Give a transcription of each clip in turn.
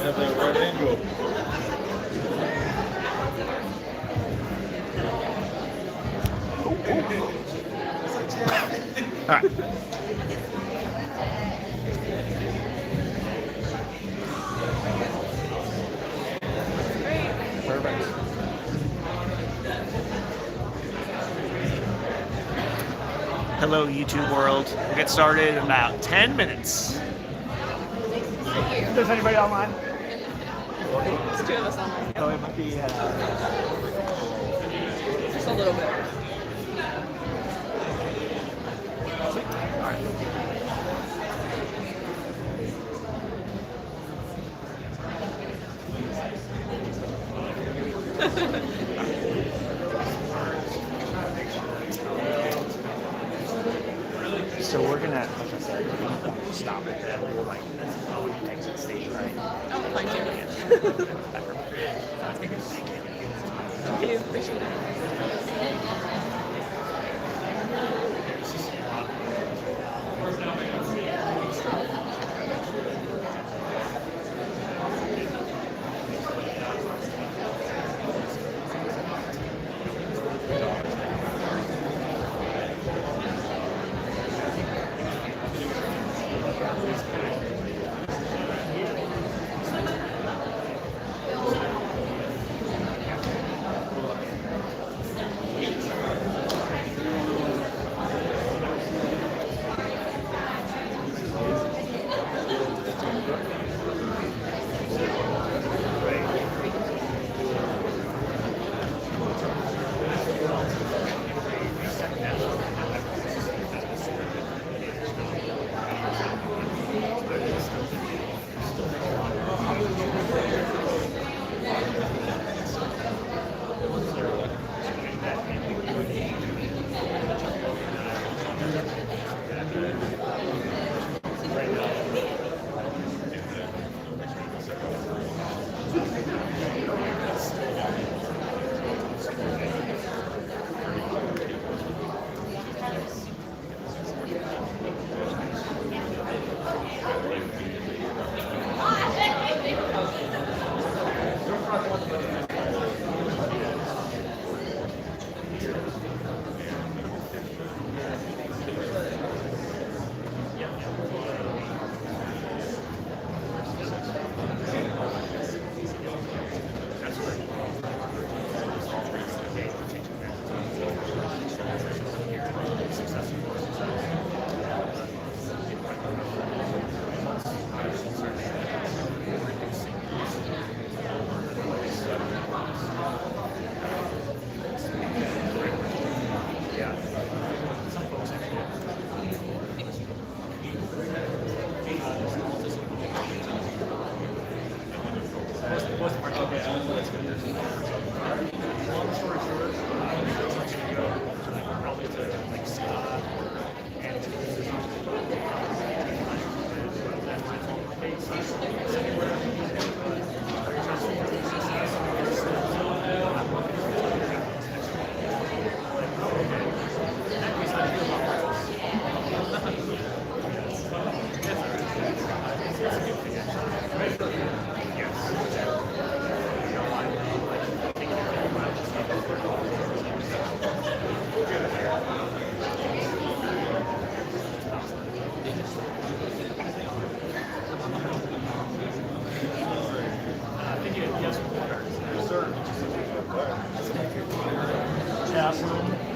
at that right angle. All right. Perfect. Hello, YouTube world. We'll get started in about 10 minutes. Is anybody online? There's two of us online. Oh, it might be. Just a little bit. So we're gonna, like I said, stop it. And we'll like exit stage, right? Oh, fine, too. Thank you. Appreciate it.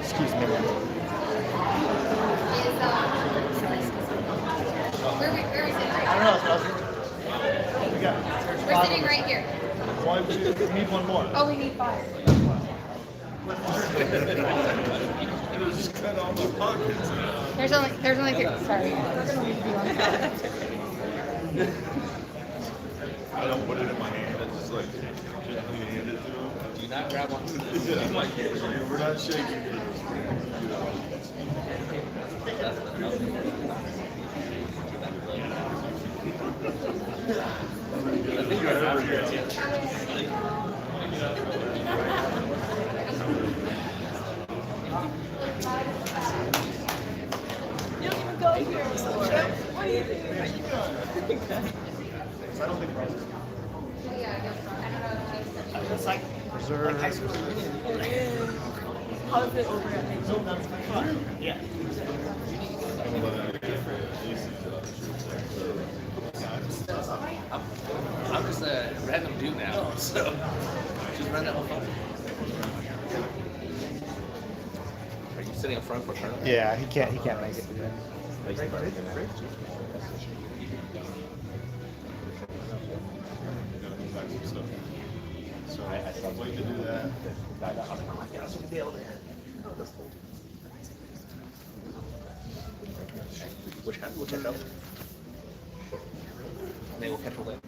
Excuse me. Where are we sitting? I don't know. What we got? We're sitting right here. Why we need one more? Oh, we need 5. Just cut all my pockets. There's only 3. Sorry. We're gonna leave you on. I don't put it in my hand. I just like gently hand it to him. Do you not grab one? Yeah. We're not shaking it. I think you're right here. You don't even go here. What do you think? I don't think It's like Like high school. How's it over at high school? yeah. I'm just a random dude now, so just run that whole phone. Are you sitting up front for turn? Yeah, he can't make it. So I'm waiting to do that. Which kind? We'll check out. They will catch a lid.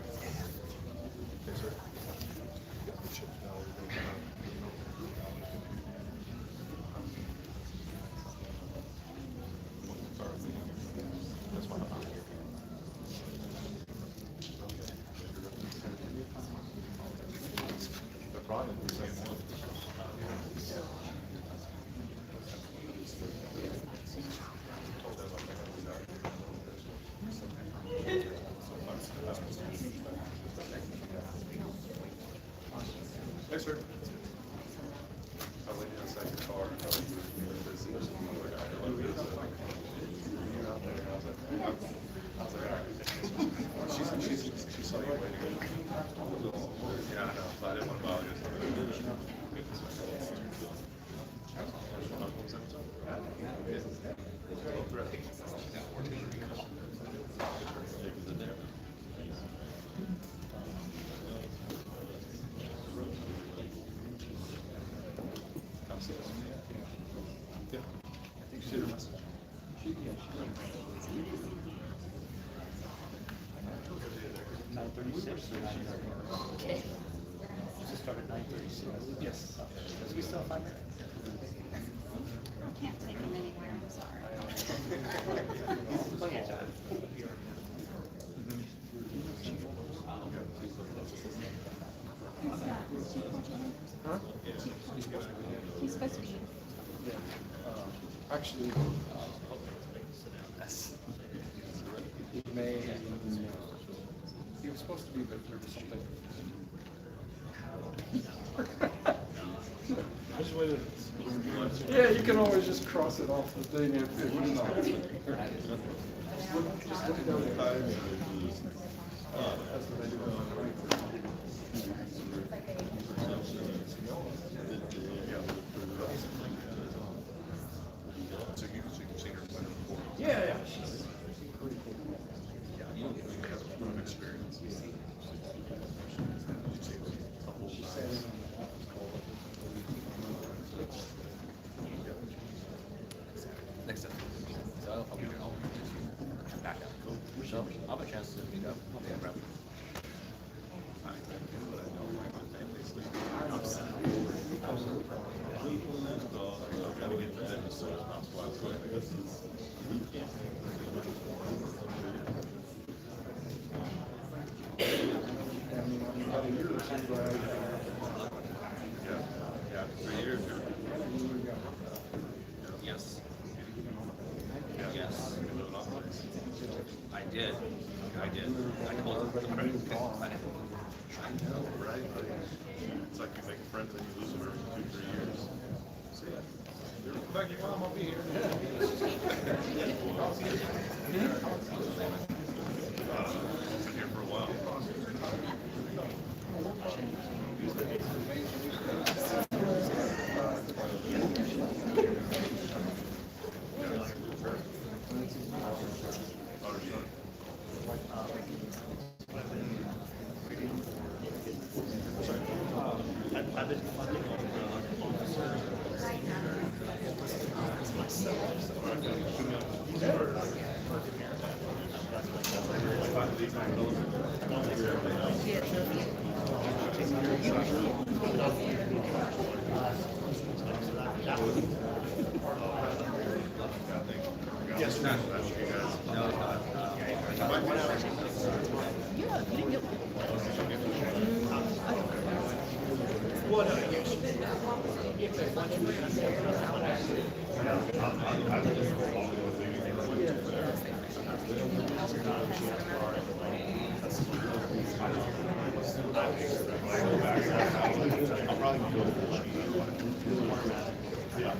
Hey, sir. I'll leave you in the second car. She saw you waiting. Yeah, I know, but I didn't want to bother you. I think she did her message. Okay. Just start at 9:36. Yes. We still have 5 minutes. I can't take them anywhere, I'm sorry. Plenty of time. Huh? He's supposed to be. Actually, he may. He was supposed to be, but there was something. Yeah, you can always just cross it off the thing if you're not. Just look at the time. That's what I do on the right. So you can see her playing before. Yeah, yeah. She's pretty cool. You have a lot of experience. Next up. So I'll be here. I'll back up. Cool. So I'll have a chance to meet up. I'll be around. About a year or two back. Yeah, 3 years. Yes. Yes. I did. I told them. I know, right? It's like you make friends and you lose them every 2-3 years. See ya. Thank you, Mom. I'll be here. Been here for a while. Yes, not. That's you guys. No, it's not. Yeah, you didn't get I'll probably go yeah.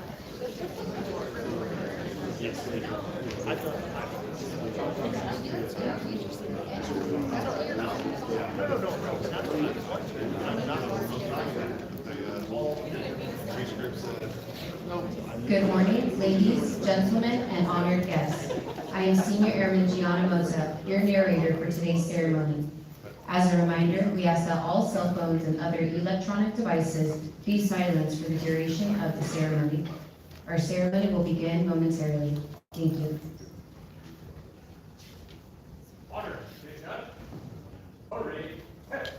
Good morning, ladies, gentlemen, and honored guests. I am Senior Airman Gianna Moza, your narrator for today's ceremony. As a reminder, we ask that all cell phones and other electronic devices be silenced for the duration of the ceremony. Our ceremony will begin momentarily. Thank you. Honor, Hurry, head.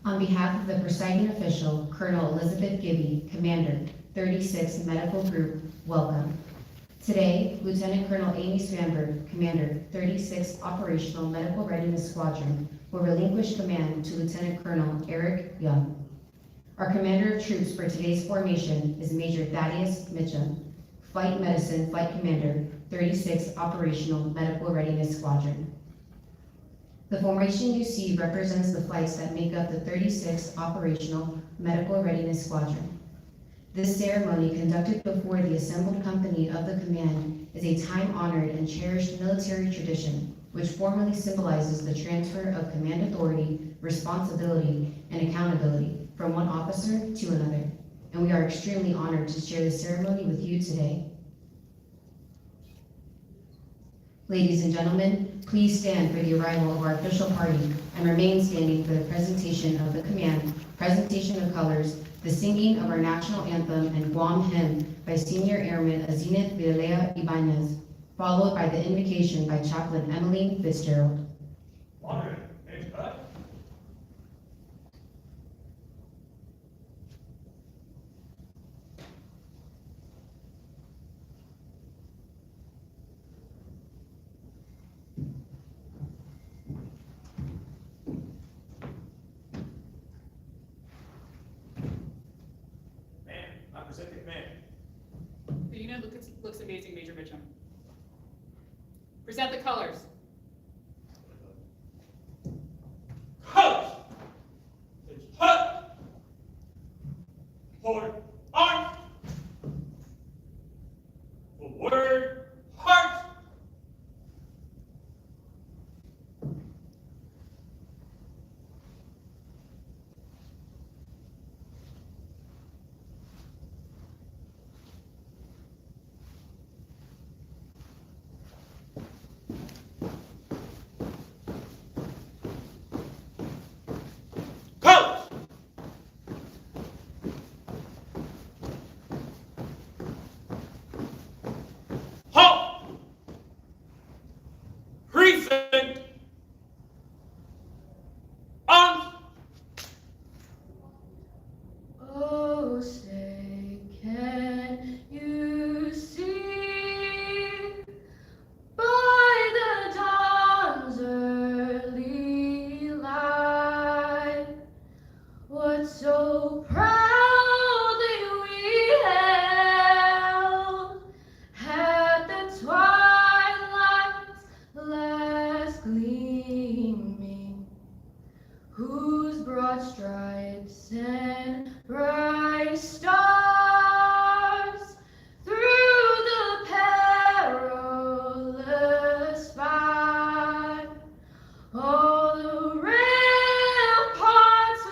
On behalf of the presiding official, Colonel Elizabeth Gibby, Commander, 36th Medical Group, welcome. Today, Lieutenant Colonel Amy Svanberg, Commander, 36th Operational Medical Readiness Squadron, will relinquish command to Lieutenant Colonel Eric Young. Our Commander of Troops for today's formation is Major Thaddeus Mitchum, Flight Medicine Flight Commander, 36th Operational Medical Readiness Squadron. The formation you see represents the flights that make up the 36th Operational Medical Readiness Squadron. This ceremony, conducted before the assembled company of the command, is a time-honored and cherished military tradition, which formally symbolizes the transfer of command authority, responsibility, and accountability from one officer to another. And we are extremely honored to share this ceremony with you today. Ladies and gentlemen, please stand for the arrival of our official party and remain standing for the presentation of the command, presentation of colors, the singing of our national anthem and Guam hymn by Senior Airman Azineth Villalea Ibanez, followed by the invocation by Chaplain Emmeline Fitzgerald. Honor, cut. Presenting man. The unit looks amazing, Major Mitchum. Present the colors. Colors! It's hut! For art! The word heart! Colors! Halt! Precinct! Arms! Oh, say, can you see by the dawn's early light what so proudly we held at the twilight's last gleaming, whose broad stripes and bright stars through the perilous fight, all the ramparts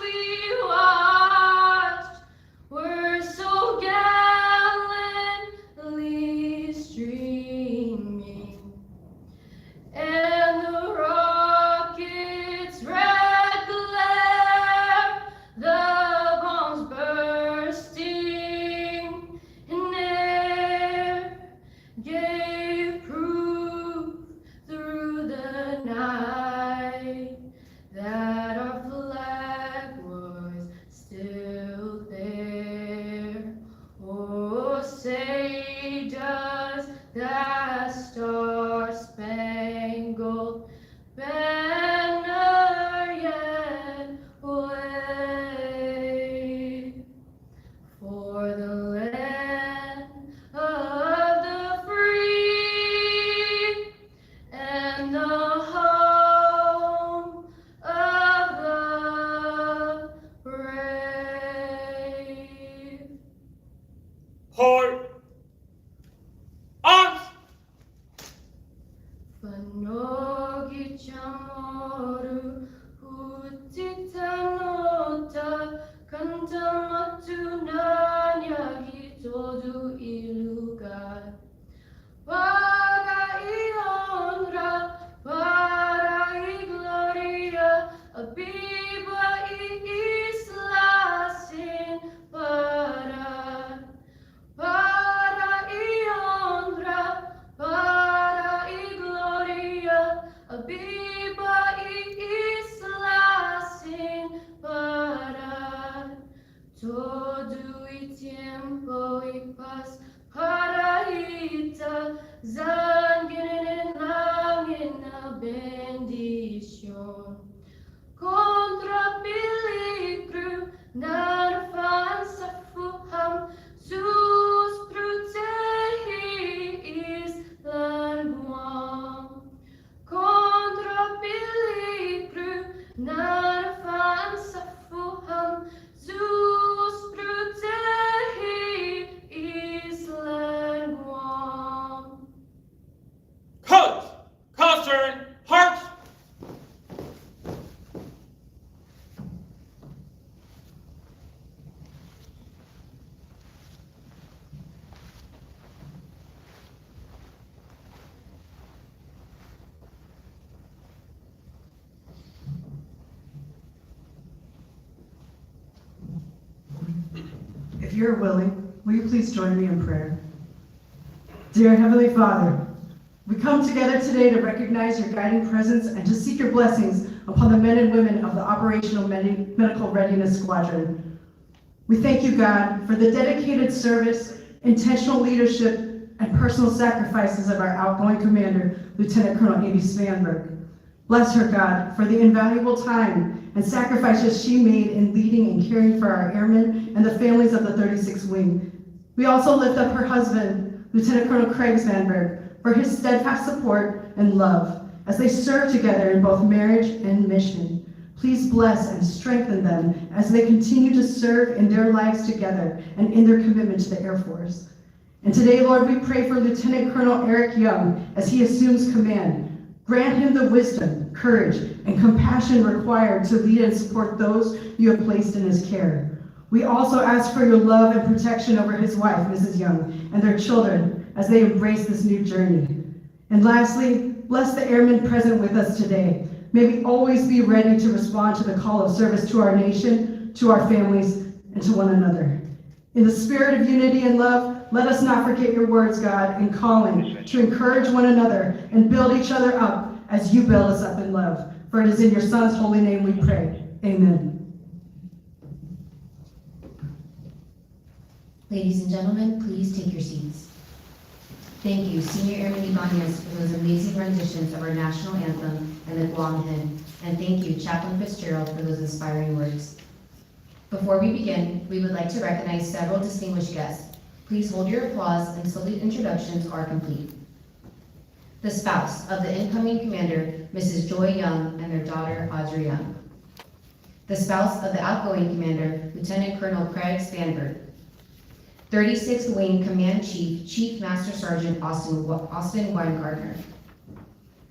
we watched were so gallantly streaming, and the rockets' red glare, the bombs bursting todo y tiempo y paz para ita zangin na bendición contra peligro nada sa fuham sus protegis larguam contra peligro nada sa fuham sus protegis larguam. Colors, concern, hearts. If you're willing, will you please join me in prayer? Dear Heavenly Father, we come together today to recognize your guiding presence and to seek your blessings upon the men and women of the Operational Medical Readiness Squadron. We thank you, God, for the dedicated service, intentional leadership, and personal sacrifices of our outgoing commander, Lieutenant Colonel Amy Svanberg. Bless her, God, for the invaluable time and sacrifices she made in leading and caring for our airmen and the families of the 36th Wing. We also lift up her husband, Lieutenant Colonel Craig Svanberg, for his steadfast support and love as they serve together in both marriage and mission. Please bless and strengthen them as they continue to serve in their lives together and in their commitment to the Air Force. And today, Lord, we pray for Lieutenant Colonel Eric Young as he assumes command. Grant him the wisdom, courage, and compassion required to lead and support those you have placed in his care. We also ask for your love and protection over his wife, Mrs. Young, and their children as they embrace this new journey. And lastly, bless the airmen present with us today. May we always be ready to respond to the call of service to our nation, to our families, and to one another. In the spirit of unity and love, let us not forget your words, God, in calling to encourage one another and build each other up as you build us up in love. For it is in your Son's holy name we pray. Amen. Ladies and gentlemen, please take your seats. Thank you, Senior Airman Ibanez, for those amazing renditions of our national anthem and the Guam hymn. And thank you, Chaplain Fitzgerald, for those inspiring words. Before we begin, we would like to recognize several distinguished guests. Please hold your applause until the introductions are complete. The spouse of the incoming commander, Mrs. Joy Young, and their daughter, Audrey Young. The spouse of the outgoing commander, Lieutenant Colonel Craig Svanberg. 36th Wing Command Chief, Chief Master Sergeant Austin Weingartner.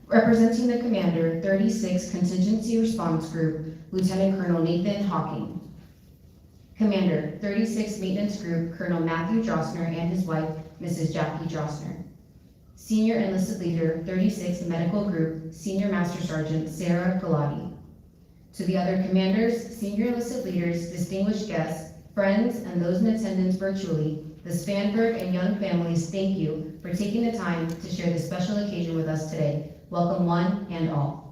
Representing the commander, 36th Contingency Response Group, Lieutenant Colonel Nathan Hawking. Commander, 36th Maintenance Group, Colonel Matthew Drossner and his wife, Mrs. Jackie Drossner. Senior Enlisted Leader, 36th Medical Group, Senior Master Sergeant Sarah Galati. To the other commanders, senior enlisted leaders, distinguished guests, friends, and those in attendance virtually, the Svanberg and Young families, thank you for taking the time to share this special occasion with us today. Welcome one and all.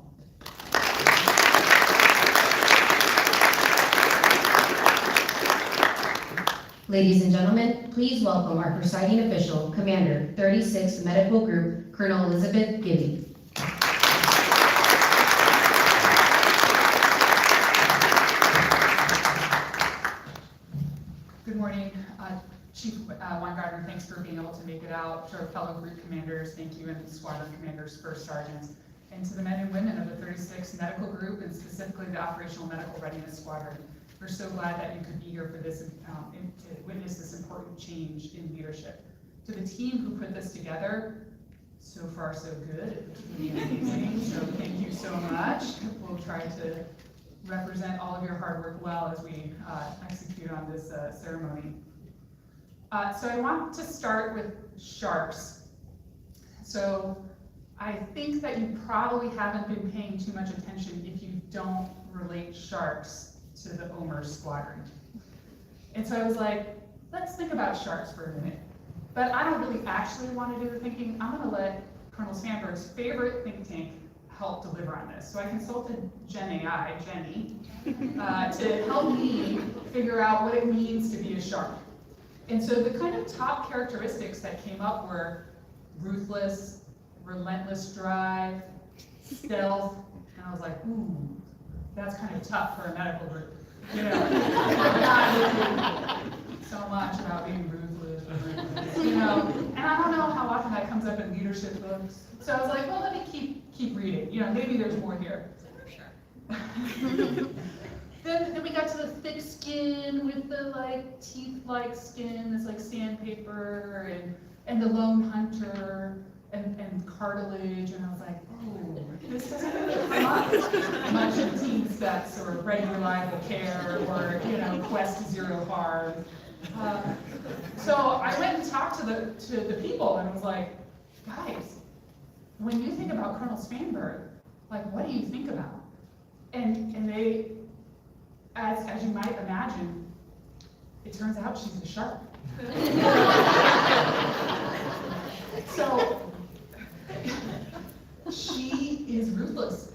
Ladies and gentlemen, please welcome our presiding official, Commander, 36th Medical Group, Colonel Elizabeth Gibby. Good morning, Chief Weingartner, thanks for being able to make it out. To our fellow group commanders, thank you, and the squadron commanders, first sergeants, and to the men and women of the 36th Medical Group, and specifically the Operational Medical Readiness Squadron. We're so glad that you could be here for this, to witness this important change in leadership. To the team who put this together, so far so good, it's really amazing, so thank you so much. We'll try to represent all of your hard work well as we execute on this ceremony. So I want to start with sharks. So I think that you probably haven't been paying too much attention if you don't relate sharks to the OMRS squadron. And so I was like, let's think about sharks for a minute. But I don't really actually want to do the thinking. I'm going to let Colonel Svanberg's favorite think tank help deliver on this. So I consulted Jenny, to help me figure out what it means to be a shark. And so the kind of top characteristics that came up were ruthless, relentless drive, stealth, and I was like, ooh, that's kind of tough for a medical group. You know, not really so much about being ruthless or relentless, you know, and I don't know how often that comes up in leadership books. So I was like, well, let me keep reading. You know, maybe there's more here. Then we got to the thick skin with the like teeth-like skin that's like sandpaper, and the lone hunter and cartilage, and I was like, oh, this doesn't really come up much in Teen Steps or Ready Reliable Care or, you know, Quest to Zero Harm. So I went and talked to the people and was like, guys, when you think about Colonel Spanberg, like, what do you think about? And they, as you might imagine, it turns out she's a shark. So she is ruthless.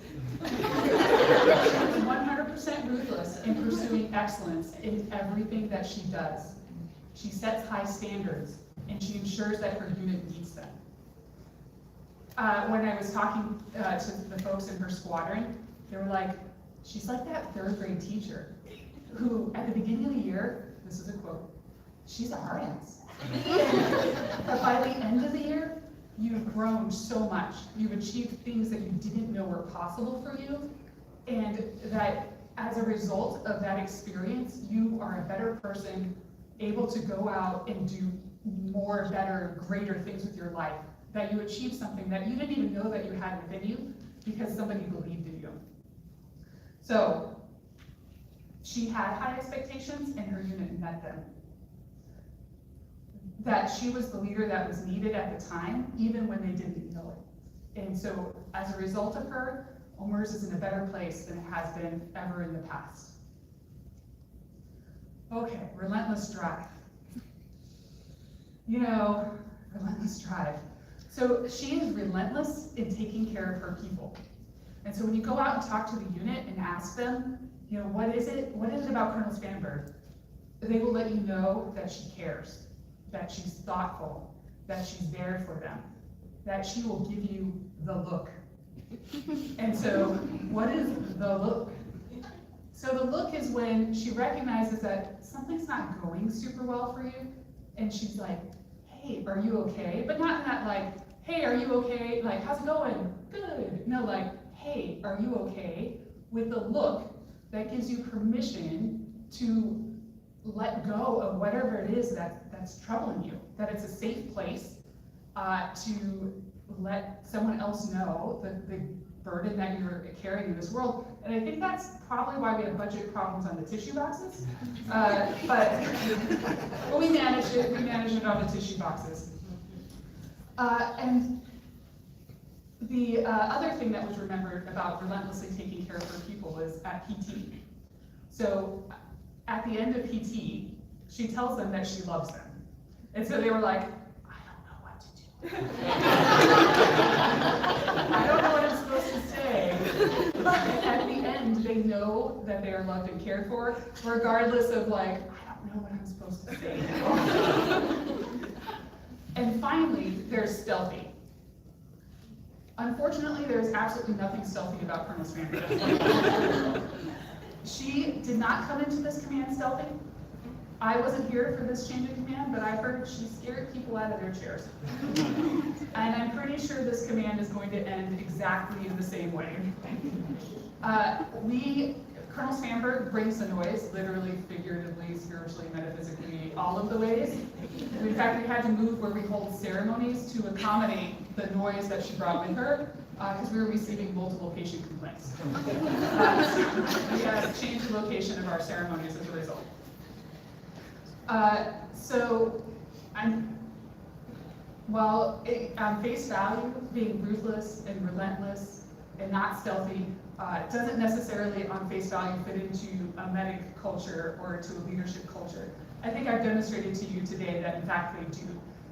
She is 100% ruthless in pursuing excellence in everything that she does. She sets high standards, and she ensures that her unit meets them. When I was talking to the folks in her squadron, they were like, she's like that third grade teacher who, at the beginning of the year, this is a quote, she's a hard ass. But by the end of the year, you've grown so much. You've achieved things that you didn't know were possible for you, and that as a result of that experience, you are a better person, able to go out and do more, better, greater things with your life. That you achieved something that you didn't even know that you had within you because somebody believed in you. So she had high expectations and her unit met them. That she was the leader that was needed at the time, even when they didn't know it. And so as a result of her, OMRS is in a better place than it has been ever in the past. Okay, relentless drive. You know, relentless drive. So she is relentless in taking care of her people. And so when you go out and talk to the unit and ask them, you know, what is it about Colonel Spanberg? They will let you know that she cares, that she's thoughtful, that she's there for them, that she will give you the look. And so what is the look? So the look is when she recognizes that something's not going super well for you, and she's like, hey, are you okay? But not in that like, hey, are you okay? Like, how's it going? Good. No, like, hey, are you okay? With a look that gives you permission to let go of whatever it is that's troubling you, that it's a safe place to let someone else know the burden that you're carrying in this world. And I think that's probably why we have budget problems on the tissue boxes. But we managed it. We managed it on the tissue boxes. And the other thing that was remembered about relentlessly taking care of her people was at PT. So at the end of PT, she tells them that she loves them. And so they were like, I don't know what to do. I don't know what I'm supposed to say. But at the end, they know that they are loved and cared for, regardless of like, I don't know what I'm supposed to say now. And finally, there's stealthy. Unfortunately, there's absolutely nothing stealthy about Colonel Spanberg. She did not come into this command stealthy. I wasn't here for this change of command, but I heard she scared people out of their chairs. And I'm pretty sure this command is going to end exactly in the same way. Colonel Spanberg brings the noise, literally, figuratively, spiritually, metaphysically, all of the ways. In fact, we had to move where we hold ceremonies to accommodate the noise that she brought with her, because we were receiving multiple patient complaints. So we had to change the location of our ceremonies as a result. On face value, being ruthless and relentless and not stealthy doesn't necessarily on face value fit into a medic culture or to a leadership culture. I think I've demonstrated to you today that in fact they do.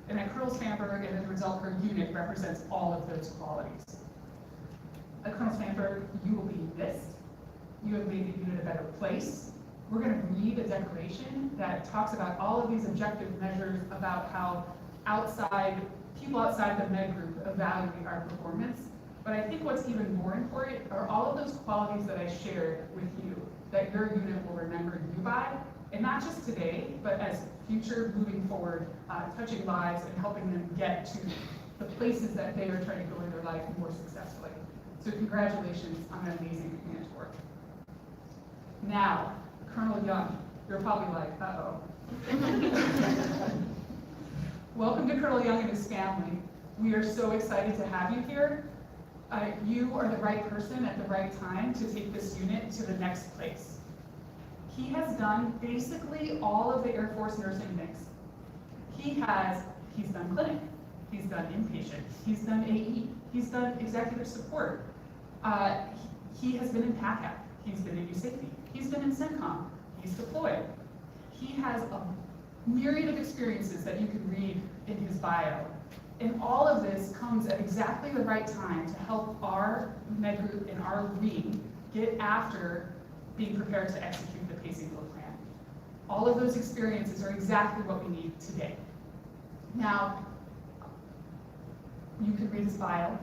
And that Colonel Spanberg and as a result her unit represents all of those qualities. Colonel Spanberg, you will be missed. You have made the unit a better place. We're going to read a declaration that talks about all of these objective measures about how people outside the med group evaluate our performance. But I think what's even more important are all of those qualities that I shared with you that your unit will remember you by, and not just today, but as future moving forward, touching lives and helping them get to the places that they are trying to go in their life more successfully. So congratulations on an amazing command tour. Now, Colonel Young, you're probably like, uh-oh. Welcome to Colonel Young and his family. We are so excited to have you here. You are the right person at the right time to take this unit to the next place. He has done basically all of the Air Force nursing mix. He's done clinic, he's done inpatient, he's done AE, he's done executive support. He has been in PACAP, he's been in USAFE, he's been in CENTCOM, he's deployed. He has a myriad of experiences that you can read in his bio. And all of this comes at exactly the right time to help our med group and our wing get after being prepared to execute the pacing field plan. All of those experiences are exactly what we need today. Now, you can read his bio,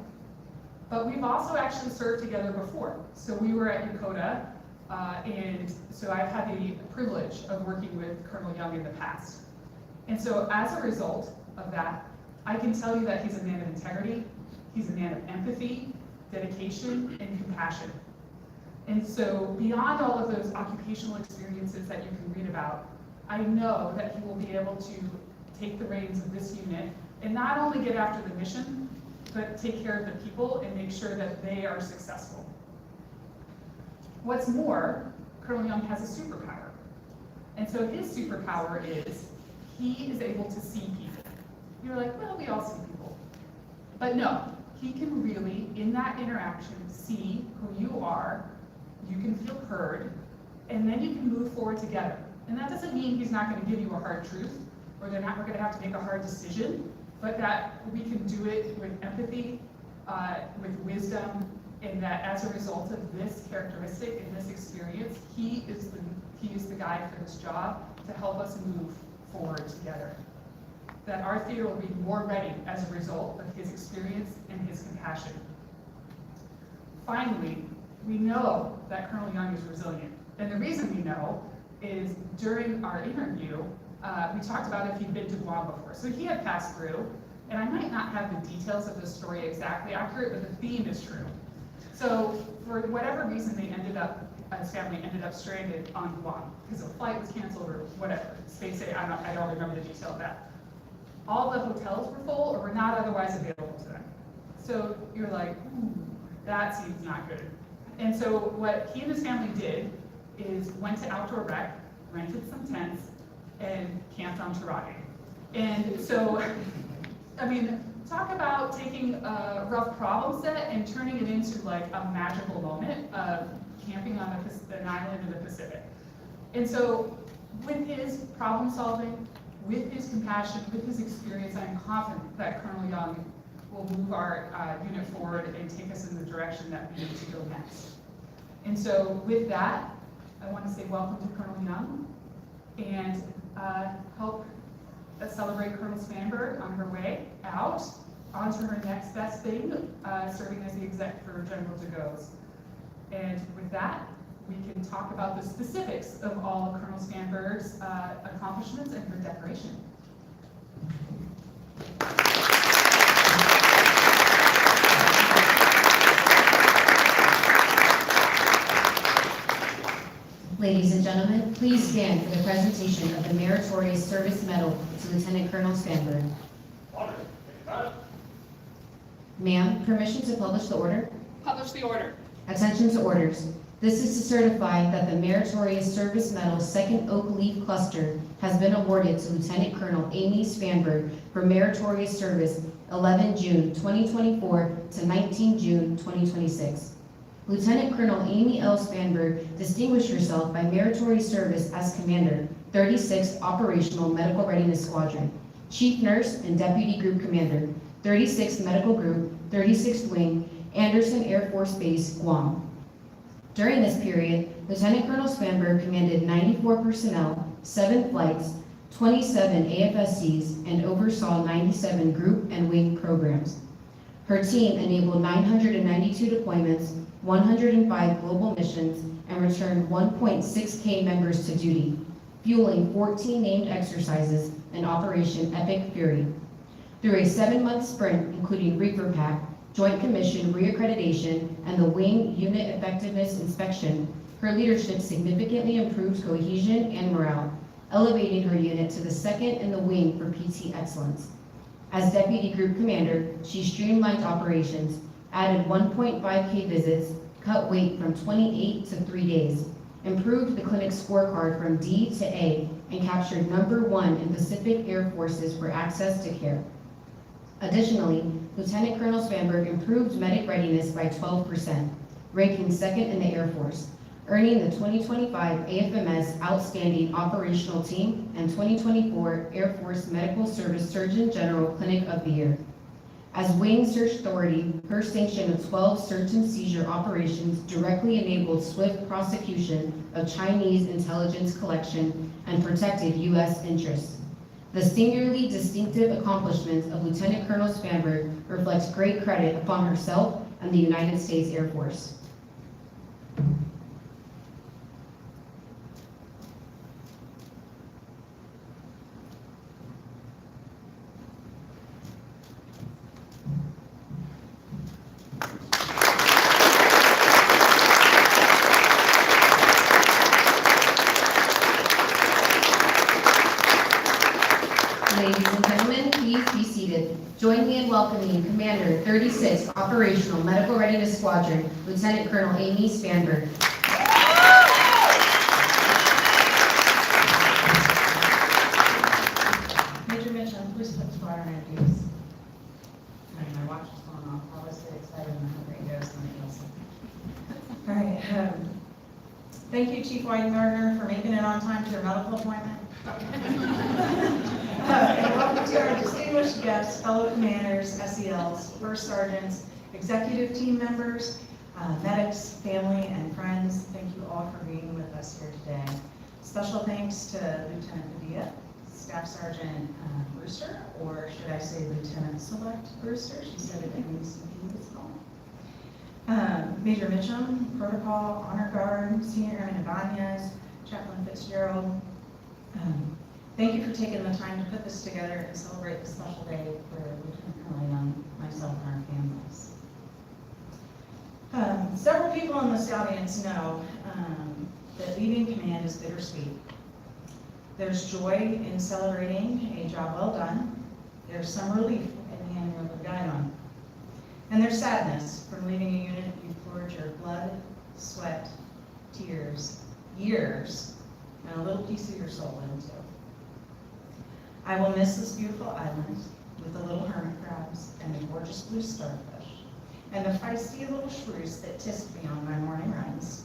but we've also actually served together before. So we were at Yokota, and so I've had the privilege of working with Colonel Young in the past. And so as a result of that, I can tell you that he's a man of integrity, he's a man of empathy, dedication, and compassion. And so beyond all of those occupational experiences that you can read about, I know that he will be able to take the reins of this unit and not only get after the mission, but take care of the people and make sure that they are successful. What's more, Colonel Young has a superpower. And so his superpower is he is able to see people. You're like, well, we all see people. But no, he can really, in that interaction, see who you are, you can feel heard, and then you can move forward together. And that doesn't mean he's not going to give you a hard truth, or we're going to have to make a hard decision, but that we can do it with empathy, with wisdom, and that as a result of this characteristic and this experience, he is the guy for this job to help us move forward together. That our theater will be more ready as a result of his experience and his compassion. Finally, we know that Colonel Young is resilient. And the reason we know is during our interview, we talked about if he'd been to Guam before. So he had passed through, and I might not have the details of the story exactly accurate, but the theme is true. So for whatever reason, his family ended up stranded on Guam because a flight was canceled or whatever. They say, I don't remember the detail of that. All the hotels were full or were not otherwise available to them. So you're like, that seems not good. And so what he and his family did is went to Outdoor Rec, rented some tents, and camped on Tarage. And so, I mean, talk about taking a rough problem set and turning it into like a magical moment of camping on an island in the Pacific. And so with his problem solving, with his compassion, with his experience, I'm confident that Colonel Young will move our unit forward and take us in the direction that we need to go next. And so with that, I want to say welcome to Colonel Young and help celebrate Colonel Spanberg on her way out onto her next best thing, serving as the exec for General DeGoes. And with that, we can talk about the specifics of all of Colonel Spanberg's accomplishments and her decoration. Ladies and gentlemen, please stand for the presentation of the Meritorious Service Medal to Lieutenant Colonel Spanberg. Ma'am, permission to publish the order? Publish the order. Attention to orders. This is to certify that the Meritorious Service Medal 2nd Oak Leaf Cluster has been awarded to Lieutenant Colonel Amy Spanberg for meritorious service 11 June 2024 to 19 June 2026. Lieutenant Colonel Amy L. Spanberg distinguished herself by meritorious service as Commander, 36th Operational Medical Readiness Squadron, Chief Nurse and Deputy Group Commander, 36th Medical Group, 36th Wing, Anderson Air Force Base, Guam. During this period, Lieutenant Colonel Spanberg commanded 94 personnel, 7 flights, 27 AFSCs, and oversaw 97 group and wing programs. Her team enabled 992 deployments, 105 global missions, and returned 1.6K members to duty, fueling 14 named exercises and Operation Epic Fury. Through a 7-month sprint, including Reaper Pack, Joint Commission reaccreditation, and the Wing Unit Effectiveness Inspection, her leadership significantly improved cohesion and morale, elevating her unit to the second in the wing for PT excellence. As Deputy Group Commander, she streamlined operations, added 1.5K visits, cut weight from 28 to 3 days, improved the clinic scorecard from D to A, and captured #1 in Pacific Air Forces for access to care. Additionally, Lieutenant Colonel Spanberg improved medic readiness by 12%, ranking 2nd in the Air Force, earning the 2025 AFMS Outstanding Operational Team and 2024 Air Force Medical Service Surgeon General Clinic of the Year. As Wing Search Authority, her sanction of 12 search and seizure operations directly enabled swift prosecution of Chinese intelligence collection and protected U.S. interests. The singularly distinctive accomplishments of Lieutenant Colonel Spanberg reflects great credit upon herself and the United States Air Force. Ladies and gentlemen, please be seated. Join me in welcoming Commander 36 Operational Medical Readiness Squadron, Lieutenant Colonel Amy Spanberg. Major Mitchell, please put the squadron at ease. My watch is going off. I always get excited when the rate goes and it goes. All right. Thank you, Chief Weidengartner, for making it on time to your medical appointment. And welcome to our distinguished guests, fellow commanders, SELs, first sergeants, executive team members, medics, family, and friends. Thank you all for being with us here today. Special thanks to Lieutenant Padilla, Staff Sergeant Brewster, or should I say Lieutenant Select Brewster? She said it didn't need some P as well. Major Mitchum, Protocol, Honor Guard, Senior Airman Ibanez, Chaplain Fitzgerald. Thank you for taking the time to put this together and celebrate this special day for Lieutenant Colonel Young, myself, and our families. Several people in this audience know that leaving command is bittersweet. There's joy in celebrating a job well done. There's some relief in handing over the guidon. And there's sadness from leaving a unit you've poured your blood, sweat, tears, years, and a little piece of your soul into. I will miss this beautiful island with the little hermit crabs and the gorgeous blue starfish and the feisty little shrews that tissed me on my morning runs.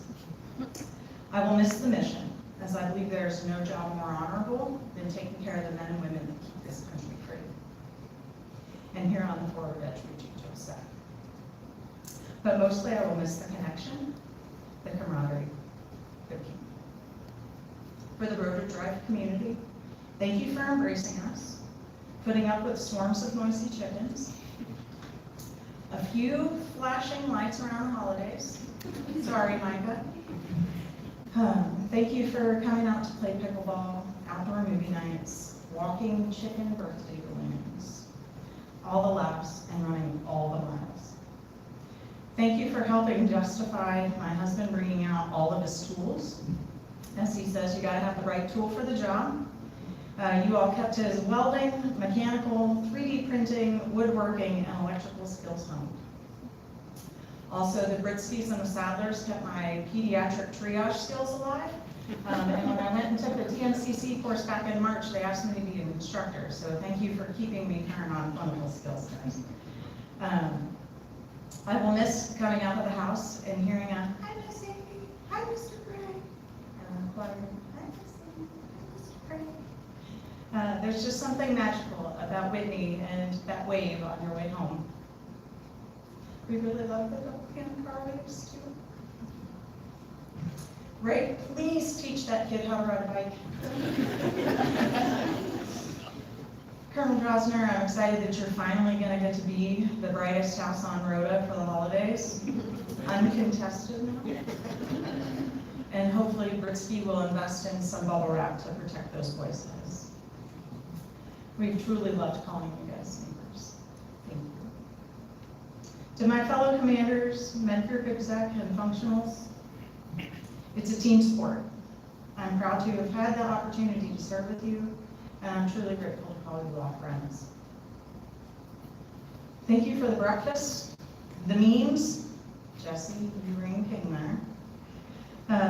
I will miss the mission, as I believe there is no job more honorable than taking care of the men and women that keep this country free. And here on the forward edge, we do just that. But mostly I will miss the connection, the camaraderie, the team. For the Road to Drive community, thank you for embracing us, putting up with swarms of noisy chickens, a few flashing lights around the holidays. Sorry, Micah. Thank you for coming out to play pickleball, outdoor movie nights, walking chicken birthday balloons, all the laps, and running all the miles. Thank you for helping justify my husband bringing out all of his tools. As he says, you gotta have the right tool for the job. You all kept his welding, mechanical, 3D printing, woodworking, and electrical skills home. Also, the Britskys and the Sadlers kept my pediatric triage skills alive. And when I went and took the TNCC course back in March, they asked me to be an instructor. So thank you for keeping me current on clinical skills, guys. I will miss coming out of the house and hearing a, "Hi, Miss Amy. Hi, Mr. Gray." And the choir, "Hi, Miss Amy. Hi, Mr. Gray." There's just something magical about Whitney and that wave on your way home. We really love the double-hand car waves too. Ray, please teach that kid how to ride a bike. Colonel Drosner, I'm excited that you're finally going to get to be the brightest house on Rhoda for the holidays. Uncontested now. And hopefully Britsky will invest in some bubble wrap to protect those boys' heads. We've truly loved calling you guys neighbors. Thank you. To my fellow commanders, Medgroup exec, and functionals, it's a team sport. I'm proud to have had the opportunity to serve with you, and I'm truly grateful to call you all friends. Thank you for the breakfast, the memes, Jesse, you ring king there,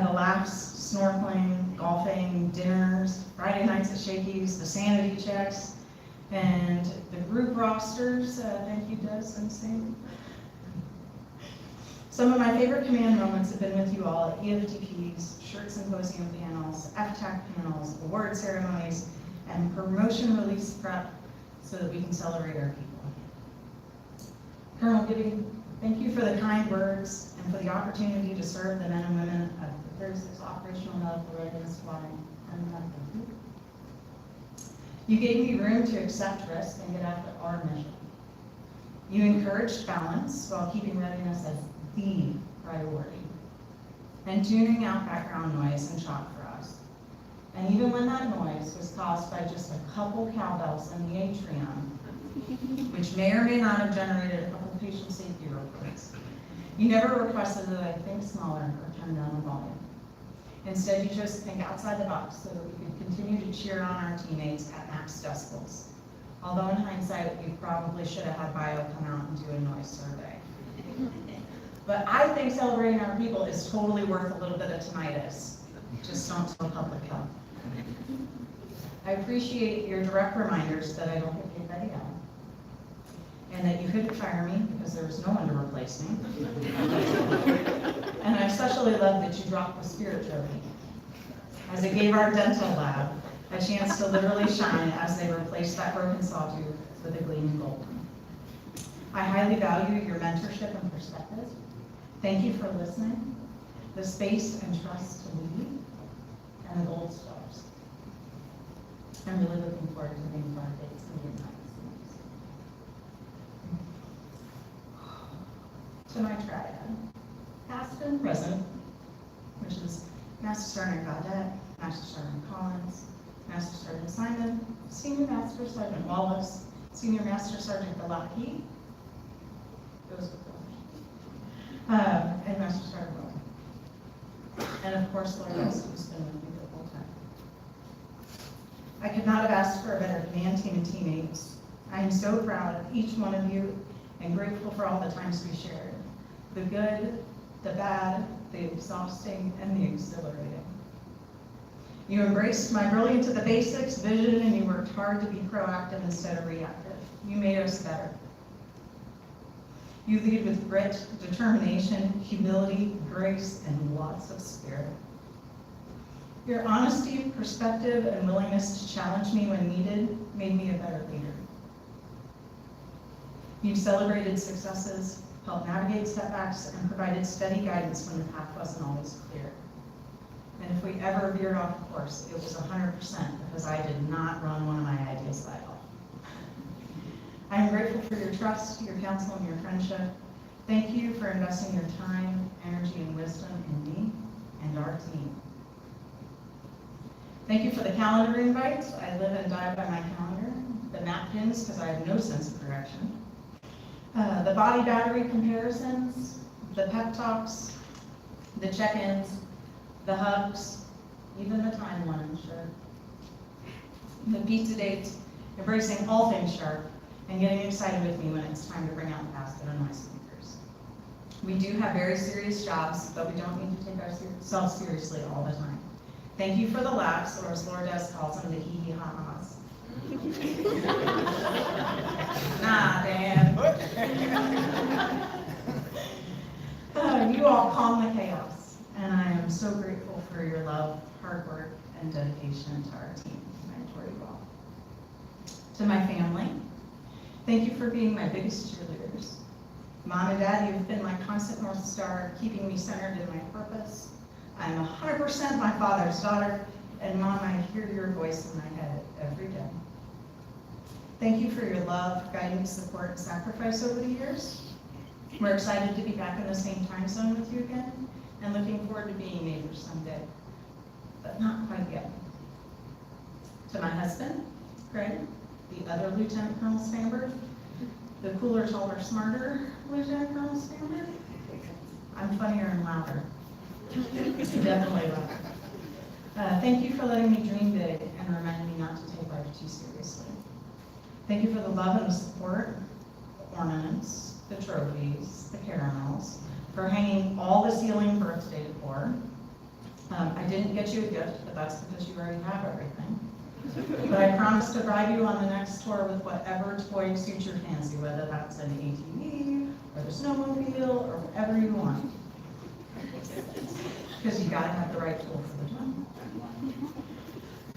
the laughs, snorkeling, golfing, dinners, Friday nights at Shakey's, the sanity checks, and the group rosters. Thank you, Des and Sam. Some of my favorite command moments have been with you all at EFTPs, shirt symposium panels, FTAC panels, award ceremonies, and promotion release prep so that we can celebrate our people. Colonel Gibby, thank you for the kind words and for the opportunity to serve the men and women of the 36th Operational Medical Readiness Squad. And thank you. You gave me room to accept risk and get after our mission. You encouraged balance while keeping readiness as the priority and tuning out background noise and shock for us. And even when that noise was caused by just a couple cowbells in the atrium, which may or may not have generated a couple patient safety reports, you never requested that I think smaller or turn down the volume. Instead, you chose to think outside the box so that we could continue to cheer on our teammates at max decibels. Although in hindsight, we probably should have had bio come out and do a noise survey. But I think celebrating our people is totally worth a little bit of tinnitus. Just don't tell public health. I appreciate your direct reminders that I don't get paid by the hour, and that you couldn't fire me because there was no one to replace me. And I especially love that you dropped the spirit trophy, as it gave our dental lab a chance to literally shine as they replaced that broken sawtooth with a gleaming gold. I highly value your mentorship and perspective. Thank you for listening, the space and trust to lead, and the gold stars. I'm really looking forward to being part of it. It's going to be nice. To my triad, past and present, which is Master Sergeant Gaudette, Master Sergeant Collins, Master Sergeant Simon, Senior Master Sergeant Wallace, Senior Master Sergeant Galaki, and Master Sergeant Will. And of course, Lord West, who's been with me the whole time. I could not have asked for a better command team and teammates. I am so proud of each one of you and grateful for all the times we shared. The good, the bad, the exhausting, and the exhilarating. You embraced my brilliant to the basics vision, and you worked hard to be proactive instead of reactive. You made us better. You lead with grit, determination, humility, grace, and lots of spirit. Your honesty, perspective, and willingness to challenge me when needed made me a better leader. You've celebrated successes, helped navigate setbacks, and provided steady guidance when the path wasn't always clear. And if we ever veered off course, it was 100% because I did not run one of my ideas by all. I am grateful for your trust, your counsel, and your friendship. Thank you for investing your time, energy, and wisdom in me and our team. Thank you for the calendar invites. I live and die by my calendar. The napkins, because I have no sense of direction. The body battery comparisons, the pep talks, the check-ins, the hugs, even the timeline, sure. The pizza dates, embracing all things sharp, and getting excited with me when it's time to bring out the basket of noise makers. We do have very serious jobs, but we don't need to take ourselves seriously all the time. Thank you for the laughs, or as Laura Des calls them, the hee-hee-ha-has. Nah, Dan. You all calm the chaos, and I am so grateful for your love, hard work, and dedication to our team. I adore you all. To my family, thank you for being my biggest cheerleaders. Mom and Dad, you've been my constant North Star, keeping me centered in my purpose. I'm 100% my father's daughter, and Mom, I hear your voice in my head every day. Thank you for your love, guidance, support, and sacrifice over the years. We're excited to be back in the same time zone with you again, and looking forward to being neighbors someday, but not quite yet. To my husband, Greg, the other Lieutenant Colonel Spanberg, the cooler, taller, smarter Lieutenant Colonel Spanberg, I'm funnier and louder. Definitely louder. Thank you for letting me dream big and reminding me not to take life too seriously. Thank you for the love and the support, the ornaments, the trophies, the caramels, for hanging all the ceiling birthday decor. I didn't get you a gift, but that's because you already have everything. But I promise to ride you on the next tour with whatever toy suits your fancy, whether that's an ATV, or the snowmobile, or whatever you want. Because you gotta have the right tool for the job.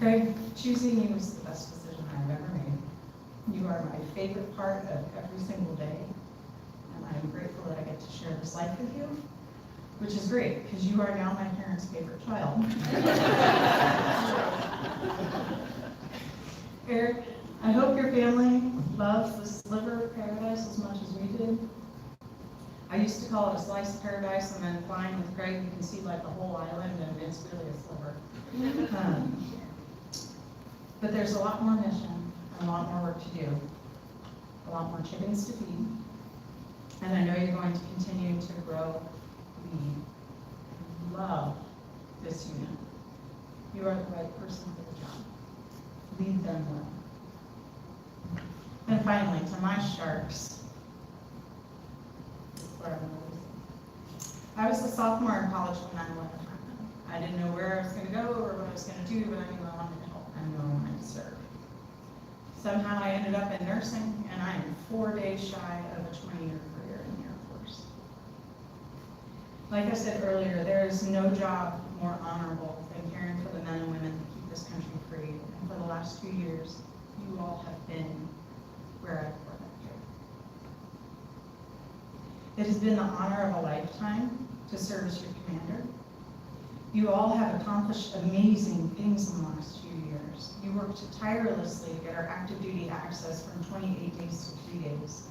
Greg, choosing you was the best decision I've ever made. You are my favorite part of every single day, and I'm grateful that I get to share this life with you, which is great, because you are now my parents' favorite child. Eric, I hope your family loves the sliver of paradise as much as we did. I used to call it a slice of paradise, and then flying with Greg, you can see like the whole island, and it's really a sliver. But there's a lot more mission, and a lot more work to do, a lot more chickens to feed, and I know you're going to continue to grow, lead, love this unit. You are the right person for the job. Lead them well. And finally, to my sharks. I was a sophomore in college when 9/11 happened. I didn't know where I was going to go or what I was going to do, but I knew I wanted to help. I knew I wanted to serve. Somehow I ended up in nursing, and I am 4 days shy of a 20-year career in the Air Force. Like I said earlier, there is no job more honorable than caring for the men and women that keep this country free. And for the last 2 years, you all have been where I poured that care. It has been the honor of a lifetime to serve as your commander. You all have accomplished amazing things in the last few years. You worked tirelessly to get our active duty access from 28 days to 3 days.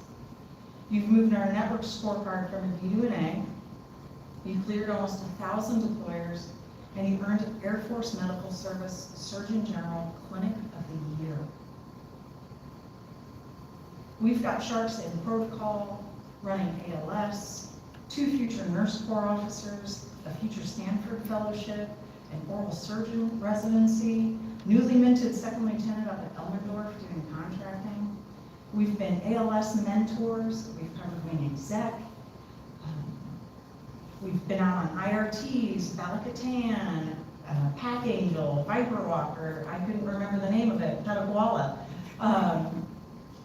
You've moved our network scorecard from a B to an A. You cleared almost 1,000 deployers, and you earned Air Force Medical Service Surgeon General Clinic of the Year. We've got sharks in protocol, running ALS, 2 future Nurse Corps officers, a future Stanford Fellowship, an oral surgeon residency, newly minted second lieutenant up at Elmendorf doing contracting. We've been ALS mentors, we've covered wing exec, we've been out on IRTs, Balikatan, Pack Angel, Viper Walker, I couldn't remember the name of it, Petaguala,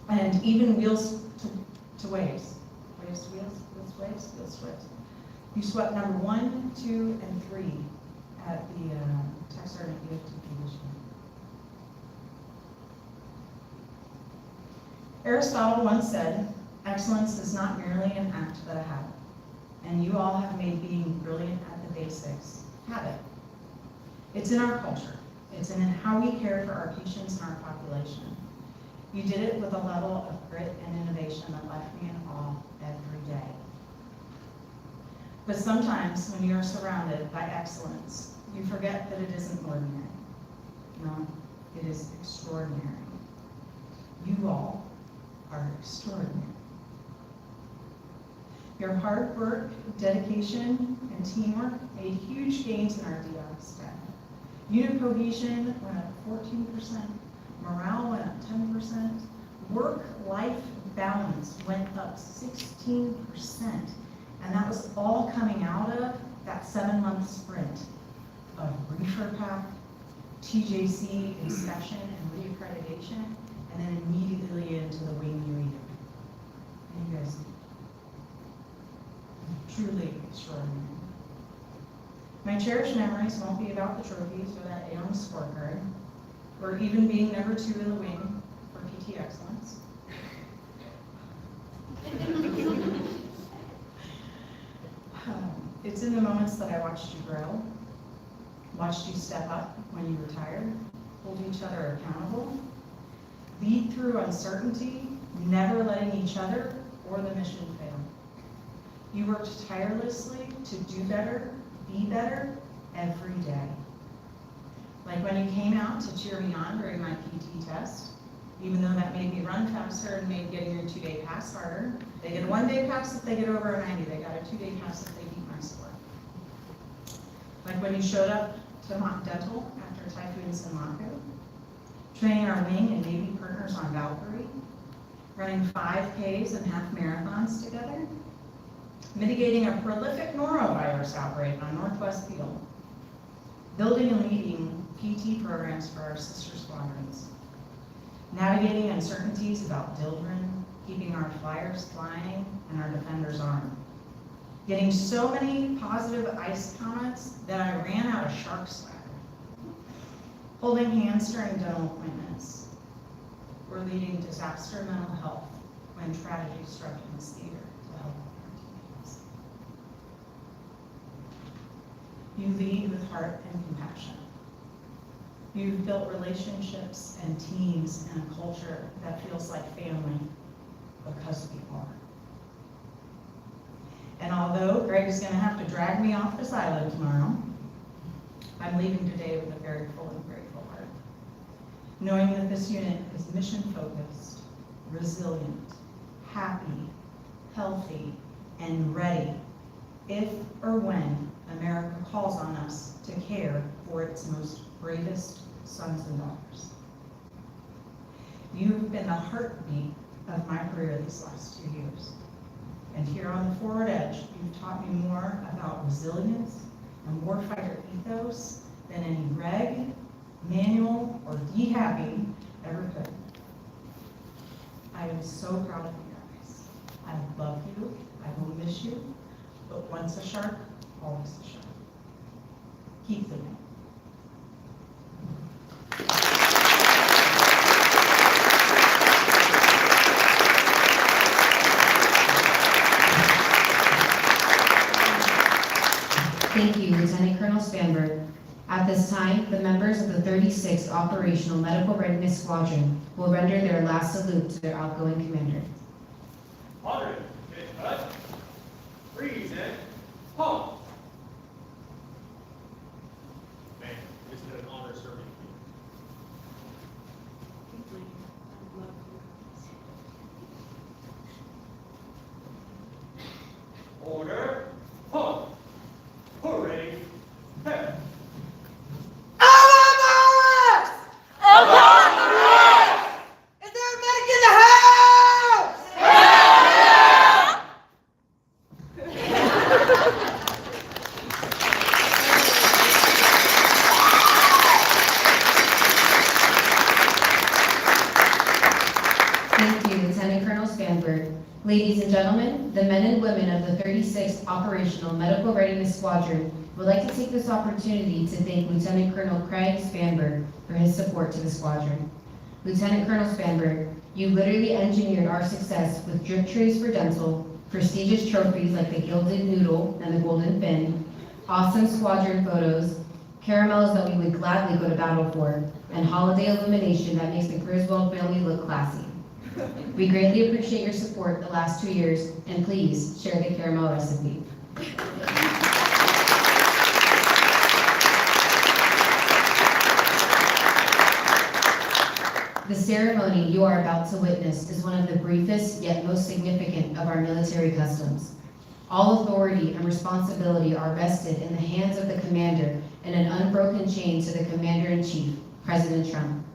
and even Wheels to Waves. Waves to Wheels? Wheels to Waves? Wheels to Waves. You swept number 1, 2, and 3 at the Tech Sergeant EFTP this year. Aristotle once said, excellence is not merely an act but a habit. And you all have made being brilliant at the basics habit. It's in our culture. It's in how we care for our patients and our population. You did it with a level of grit and innovation that left me in awe every day. But sometimes when you are surrounded by excellence, you forget that it isn't ordinary. No, it is extraordinary. You all are extraordinary. Your hard work, dedication, and teamwork made huge gains in our DR staff. Unit cohesion went up 14%, morale went up 10%, work-life balance went up 16%, and that was all coming out of that 7-month sprint of reefer pack, TJC inspection and reaccreditation, and then immediately into the wing reader. And you guys, truly extraordinary. My cherished memories won't be about the trophies or that A on the scorecard, or even being number 2 in the wing for PT excellence. It's in the moments that I watched you grow, watched you step up when you were tired, hold each other accountable, lead through uncertainty, never letting each other or the mission fail. You worked tirelessly to do better, be better every day. Like when you came out to cheer me on during my PT test, even though that made me run faster and made getting your 2-day pass harder. They get a 1-day pass if they get over a 90. They got a 2-day pass if they beat my score. Like when you showed up to Mock Dental after Typhoon Sinlaku, training our wing and Navy partners on Valkyrie, running 5Ks and half marathons together, mitigating a prolific norovirus outbreak on Northwest Field, building and leading PT programs for our sister squadrons, navigating uncertainties about Dildren, keeping our flyers flying and our defenders armed, getting so many positive ICE comments that I ran out of shark swagger, holding hands during dental appointments, or leading disaster mental health when tragedy struck in this theater to help our teammates. You lead with heart and compassion. You've built relationships and teams and a culture that feels like family because we are. And although Greg is going to have to drag me off this island tomorrow, I'm leaving today with a very full and grateful heart, knowing that this unit is mission-focused, resilient, happy, healthy, and ready if or when America calls on us to care for its most bravest sons and daughters. You've been the heartbeat of my career these last 2 years. And here on the Forward Edge, you've taught me more about resilience and warfighter ethos than any reg, manual, or DHAPI ever could. I am so proud of you guys. I love you, I will miss you, but once a shark, always a shark. Keep living. Thank you, Lieutenant Colonel Spanberg. At this time, the members of the 36th Operational Medical Readiness Squadron will render their last salute to their outgoing commander. Moderate, get cut, freeze, and halt. Man, it's been an honor serving you. Order, halt. Hooray, head. OMRS! OMRS! Is there a medic in the house? Yeah! Thank you, Lieutenant Colonel Spanberg. Ladies and gentlemen, the men and women of the 36th Operational Medical Readiness Squadron would like to take this opportunity to thank Lieutenant Colonel Craig Spanberg for his support to the squadron. Lieutenant Colonel Spanberg, you literally engineered our success with drip trays for dental, prestigious trophies like the Gilded Noodle and the Golden Fin, awesome squadron photos, caramels that we would gladly go to battle for, and holiday illumination that makes the Griswold family look classy. We greatly appreciate your support the last 2 years, and please share the caramel recipe. The ceremony you are about to witness is one of the briefest yet most significant of our military customs. All authority and responsibility are vested in the hands of the commander in an unbroken chain to the Commander-in-Chief, President Trump.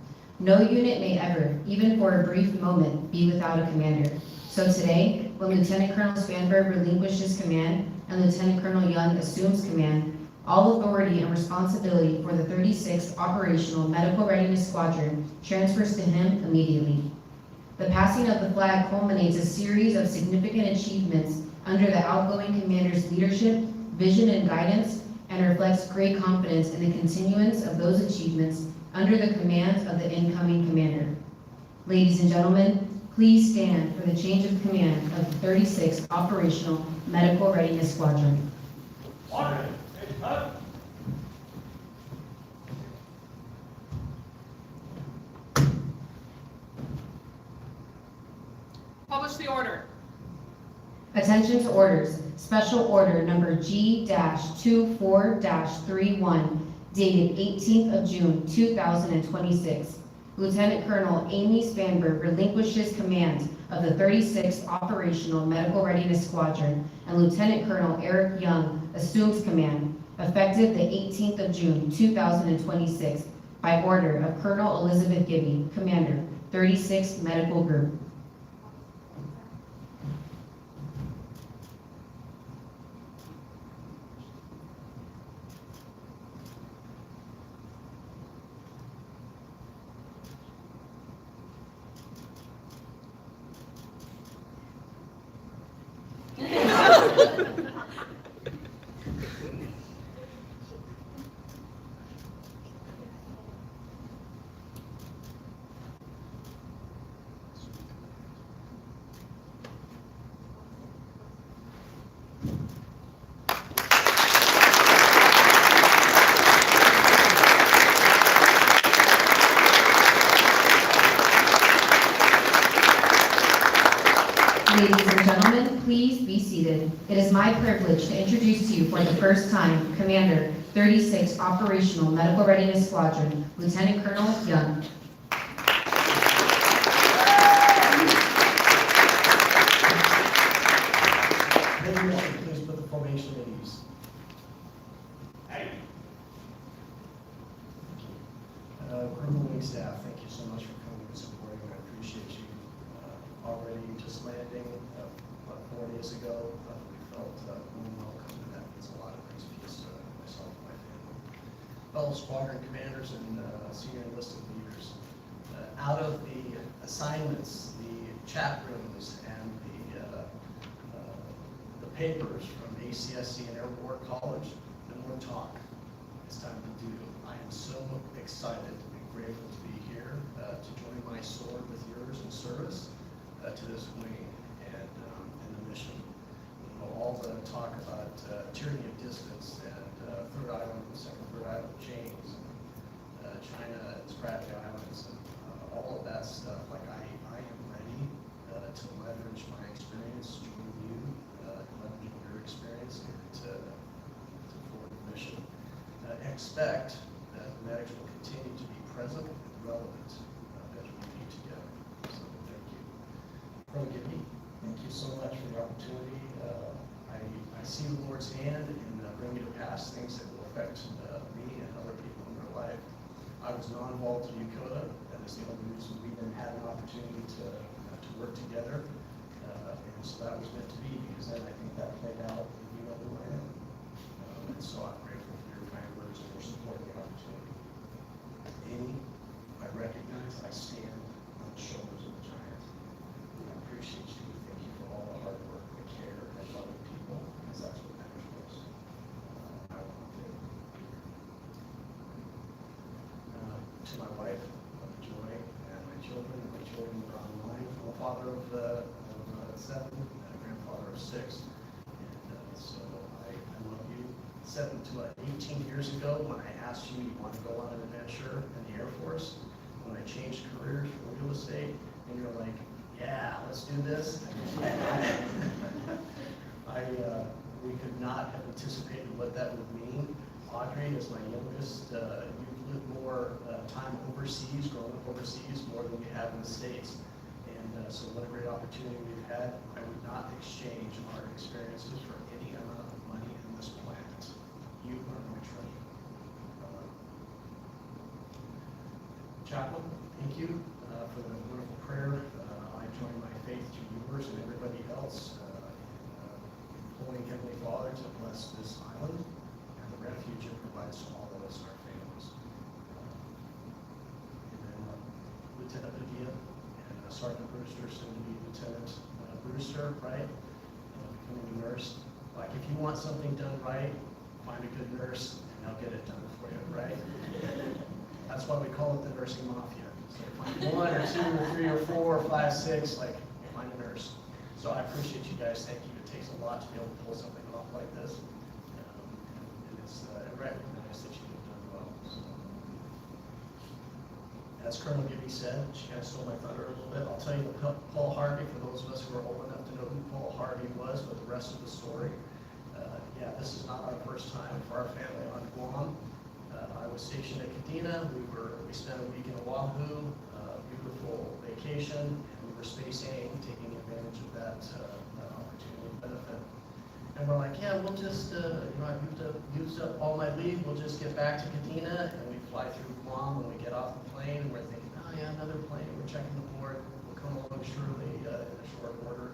No unit may ever, even for a brief moment, be without a commander. So today, when Lieutenant Colonel Spanberg relinquishes command and Lieutenant Colonel Young assumes command, all authority and responsibility for the 36th Operational Medical Readiness Squadron transfers to him immediately. The passing of the flag culminates a series of significant achievements under the outgoing commander's leadership, vision, and guidance, and reflects great confidence in the continuance of those achievements under the command of the incoming commander. Ladies and gentlemen, please stand for the change of command of the 36th Operational Medical Readiness Squadron. Order. Take cut. Publish the order. Attention to orders. Special order number G-24-31 dated 18th of June 2026. Lieutenant Colonel Amy Spanberg relinquishes command of the 36th Operational Medical Readiness Squadron, and Lieutenant Colonel Eric Young assumes command effective the 18th of June 2026 by order of Colonel Elizabeth Gibby, Commander, 36th Medical Group. Ladies and gentlemen, please be seated. It is my privilege to introduce to you for the first time Commander, 36th Operational Medical Readiness Squadron, Lieutenant Colonel Young. Please put the formation at ease. Hey. Colonel Wing staff, thank you so much for coming and supporting. I appreciate you. Already just landing, 4 days ago, we felt warm welcome, and that means a lot of things peace to myself and my family. Fellow squadron commanders and senior enlisted leaders. Out of the assignments, the chat rooms, and the papers from ACSC and Airborne College, no more talk. It's time to do. I am so excited and grateful to be here to join my sword with yours in service to this wing and the mission. You know, all the talk about tyranny of distance and Third Island, the second Third Island chains, China and Spratly Islands, and all of that stuff. Like I am ready to leverage my experience, join you, leverage your experience, and to forward the mission. Expect that the medics will continue to be present and relevant as we meet together. So thank you. Colonel Gibby, thank you so much for the opportunity. I see the Lord's hand in bringing to pass things that will affect me and other people in their life. I was non-involved in Dakota. That is the only reason we didn't have an opportunity to work together. And so that was meant to be, because then I think that played out, you know who I am. And so I'm grateful for your kind words and your support of the opportunity. Amy, I recognize I stand on the shoulders of a giant. I appreciate you. Thank you for all the hard work, the care, and loving people, because that's what matters most. I want to thank you. To my wife, Joy, and my children are online. I'm a father of 7 and a grandfather of 6. And so I love you. 7 to 18 years ago, when I asked you want to go on an adventure in the Air Force, when I changed careers for real estate, and you're like, yeah, let's do this. We could not have anticipated what that would mean. Audrey is my youngest. You've lived more time overseas, growing up overseas, more than we have in the States. And so what a great opportunity we've had. I would not exchange our experiences for any amount of money on this planet. You are my treasure. Chaplain, thank you for the wonderful prayer. I join my faith to yours and everybody else, imploring Heavenly Father to bless this island and the refuge it provides to all of us and our families. And then Lieutenant Padilla and Sergeant Brewster, soon to be Lieutenant Brewster, right? Becoming a nurse. Like if you want something done right, find a good nurse and they'll get it done for you, right? That's why we call it the nursing mafia. So find 1 or 2 or 3 or 4 or 5, 6, like find a nurse. So I appreciate you guys. Thank you. It takes a lot to be able to pull something off like this. and recognize that you have done well. So, as Colonel Gibby said, she kind of stole my thunder a little bit. I'll tell you Paul Harvey, for those of us who are old enough to know who Paul Harvey was, but the rest of the story. Yeah, this is not our first time for our family on Guam. I was stationed at Kadena. We spent a week in Oahu, beautiful vacation, and we were spacing, taking advantage of that opportunity and benefit. And we're like, yeah, we'll just, I've used up all my leave. We'll just get back to Kadena, and we fly through Guam, and we get off the plane, and we're thinking, oh yeah, another plane. We're checking the board. We'll come along surely in a short order.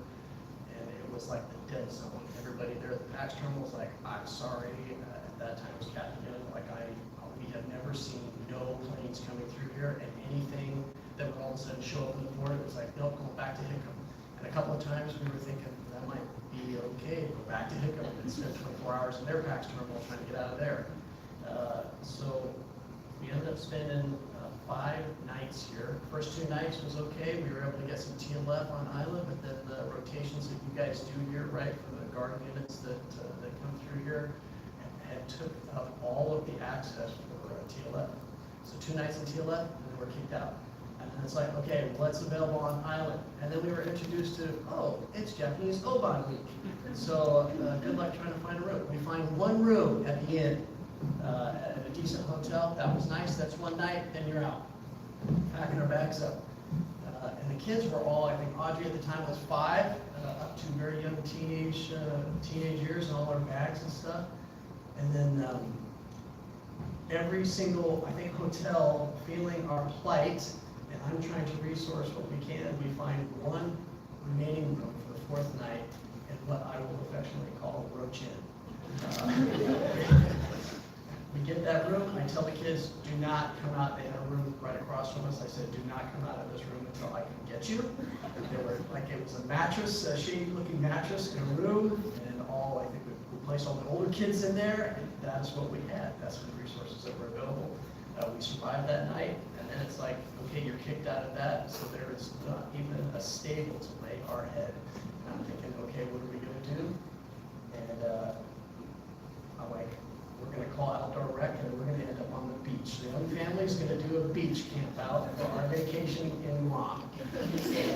And it was like the dead zone. Everybody there at the PAX terminal was like, I'm sorry. At that time it was Captain Young. Like, we have never seen no planes coming through here, and anything that would all of a sudden show up on the board, it was like, nope, go back to Hickam. And a couple of times we were thinking, that might be okay, go back to Hickam and spend 24 hours in their PAX terminal trying to get out of there. So we ended up spending 5 nights here. First 2 nights was okay. We were able to get some TLF on island, but then the rotations that you guys do here, right, for the guard units that come through here, had took up all of the access for TLF. So 2 nights in TLF, and then we're kicked out. And then it's like, okay, what's available on island? And then we were introduced to, oh, it's Japanese Oban week. So good luck trying to find a room. We find one room at the inn, at a decent hotel. That was nice. That's 1 night, then you're out. Packing our bags up. And the kids were all, I think Audrey at the time was 5, up to very young teenage years, and all our bags and stuff. And then every single, I think, hotel feeling our plight, and I'm trying to resource what we can, we find one remaining room for the 4th night, and what I will affectionately call Roach Inn. We get that room, I tell the kids, do not come out. They had a room right across from us. I said, do not come out of this room until I can get you. They were like, it was a mattress, a shady looking mattress in a room, and I think we placed all the older kids in there, and that's what we had. That's the resources that were available. We survived that night, and then it's like, okay, you're kicked out of that, so there is not even a stable to lay our head. And I'm thinking, okay, what are we gonna do? And I'm like, we're going to call outdoor rec, and we're going to end up on the beach. The young family's going to do a beach camp out for our vacation in Guam.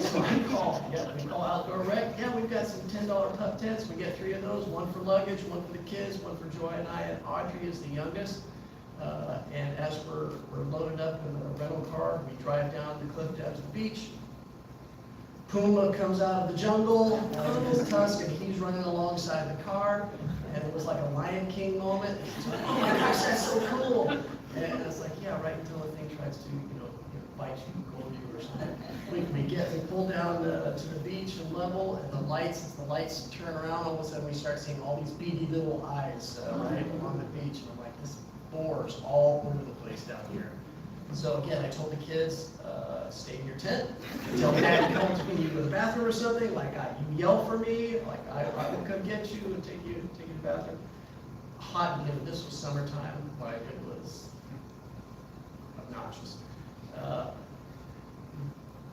So we call outdoor rec. Yeah, we've got some $10 pup tents. We get 3 of those, 1 for luggage, 1 for the kids, 1 for Joy and I, and Audrey is the youngest. And as we're loaded up in the rental car, we drive down the cliff down to the beach. Puma comes out of the jungle with his tusk, and he's running alongside the car. And it was like a Lion King moment. Like, oh my gosh, that's so cool. And it's like, yeah, right until the thing tries to, bite you, gold you or something. We pull down to the beach and level, and as the lights turn around, all of a sudden we start seeing all these beady little eyes right along the beach. And I'm like, this boars all over the place down here. So again, I told the kids, stay in your tent until Dad comes when you go to the bathroom or something. Like, you yell for me, like I will come get you and take you to the bathroom. Hot and humid. This was summertime, but it was obnoxious.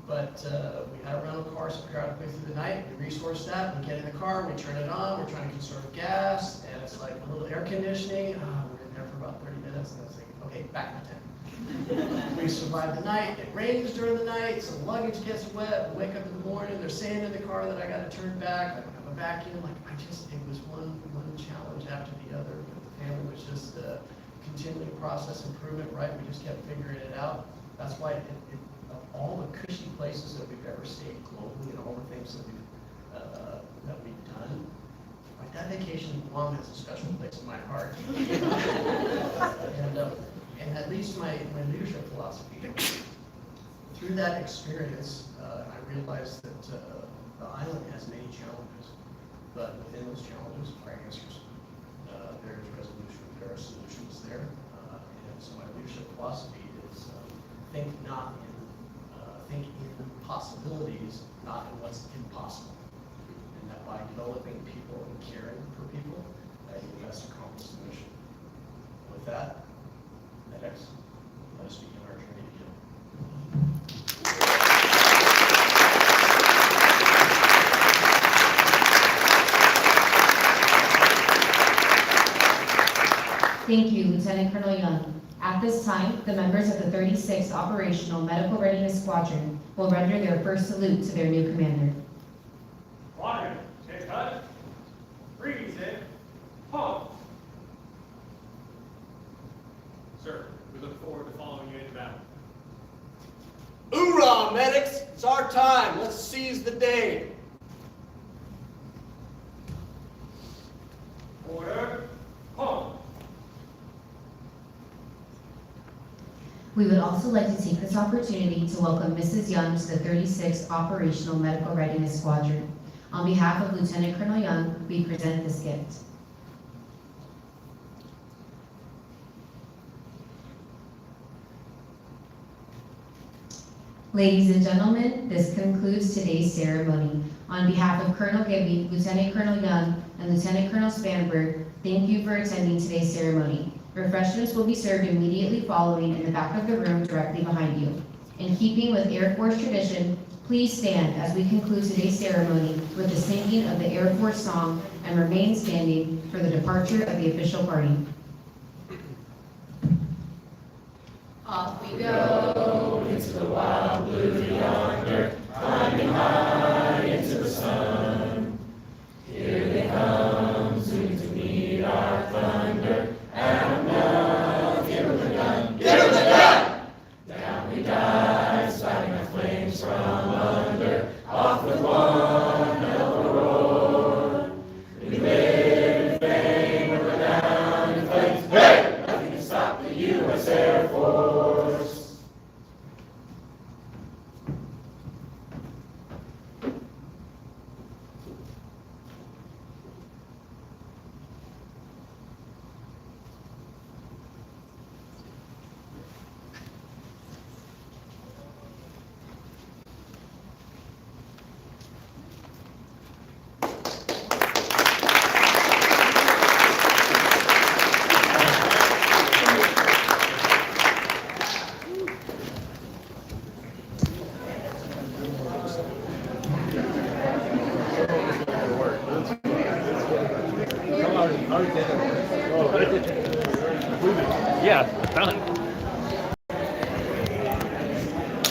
But we had a rental car, so we got halfway through the night. We resourced that. We get in the car, we turn it on. We're trying to conserve gas, and it's like a little air conditioning. We're in there for about 30 minutes, and I was like, okay, back in the tent. We survived the night. It rains during the night, so the luggage gets wet. We wake up in the morning, there's sand in the car that I got to turn back. I don't have a vacuum. It was one challenge after the other. But the family was just continuing process improvement, right? We just kept figuring it out. That's why of all the cushy places that we've ever stayed globally, and all the things that we've done, like that vacation in Guam has a special place in my heart. And at least my leadership philosophy. Through that experience, I realized that the island has many challenges, but within those challenges are answers. There is resolution, there are solutions there. And so my leadership philosophy is think in possibilities, not in what's impossible. And that by developing people and caring for people, you best accomplish the mission. With that, let us begin our journey together. Thank you, Lieutenant Colonel Young. At this time, the members of the 36th Operational Medical Readiness Squadron will render their first salute to their new commander. Water, take cut. Freeze it. Halt. Sir, we look forward to following you into battle. Hoorah, medics! It's our time. Let's seize the day. Order. Halt. We would also like to take this opportunity to welcome Mrs. Young to the 36th Operational Medical Readiness Squadron. On behalf of Lieutenant Colonel Young, we present this gift. Ladies and gentlemen, this concludes today's ceremony. On behalf of Colonel Gibby, Lieutenant Colonel Young, and Lieutenant Colonel Spanberg, thank you for attending today's ceremony. Refreshments will be served immediately following in the back of the room directly behind you. In keeping with Air Force tradition, please stand as we conclude today's ceremony with the singing of the Air Force song and remain standing for the departure of the official party. Off we go into the wild blue yonder, climbing high into the sun. Here they come, soon to meet our thunder. Adam, now, give her the gun. Give her the gun! Down we dive, spouting the flames from under. Off with one hell of a roar. We live in fame, we're down in flames. Hey! Nothing can stop the U.S. Air Force. Yeah, done.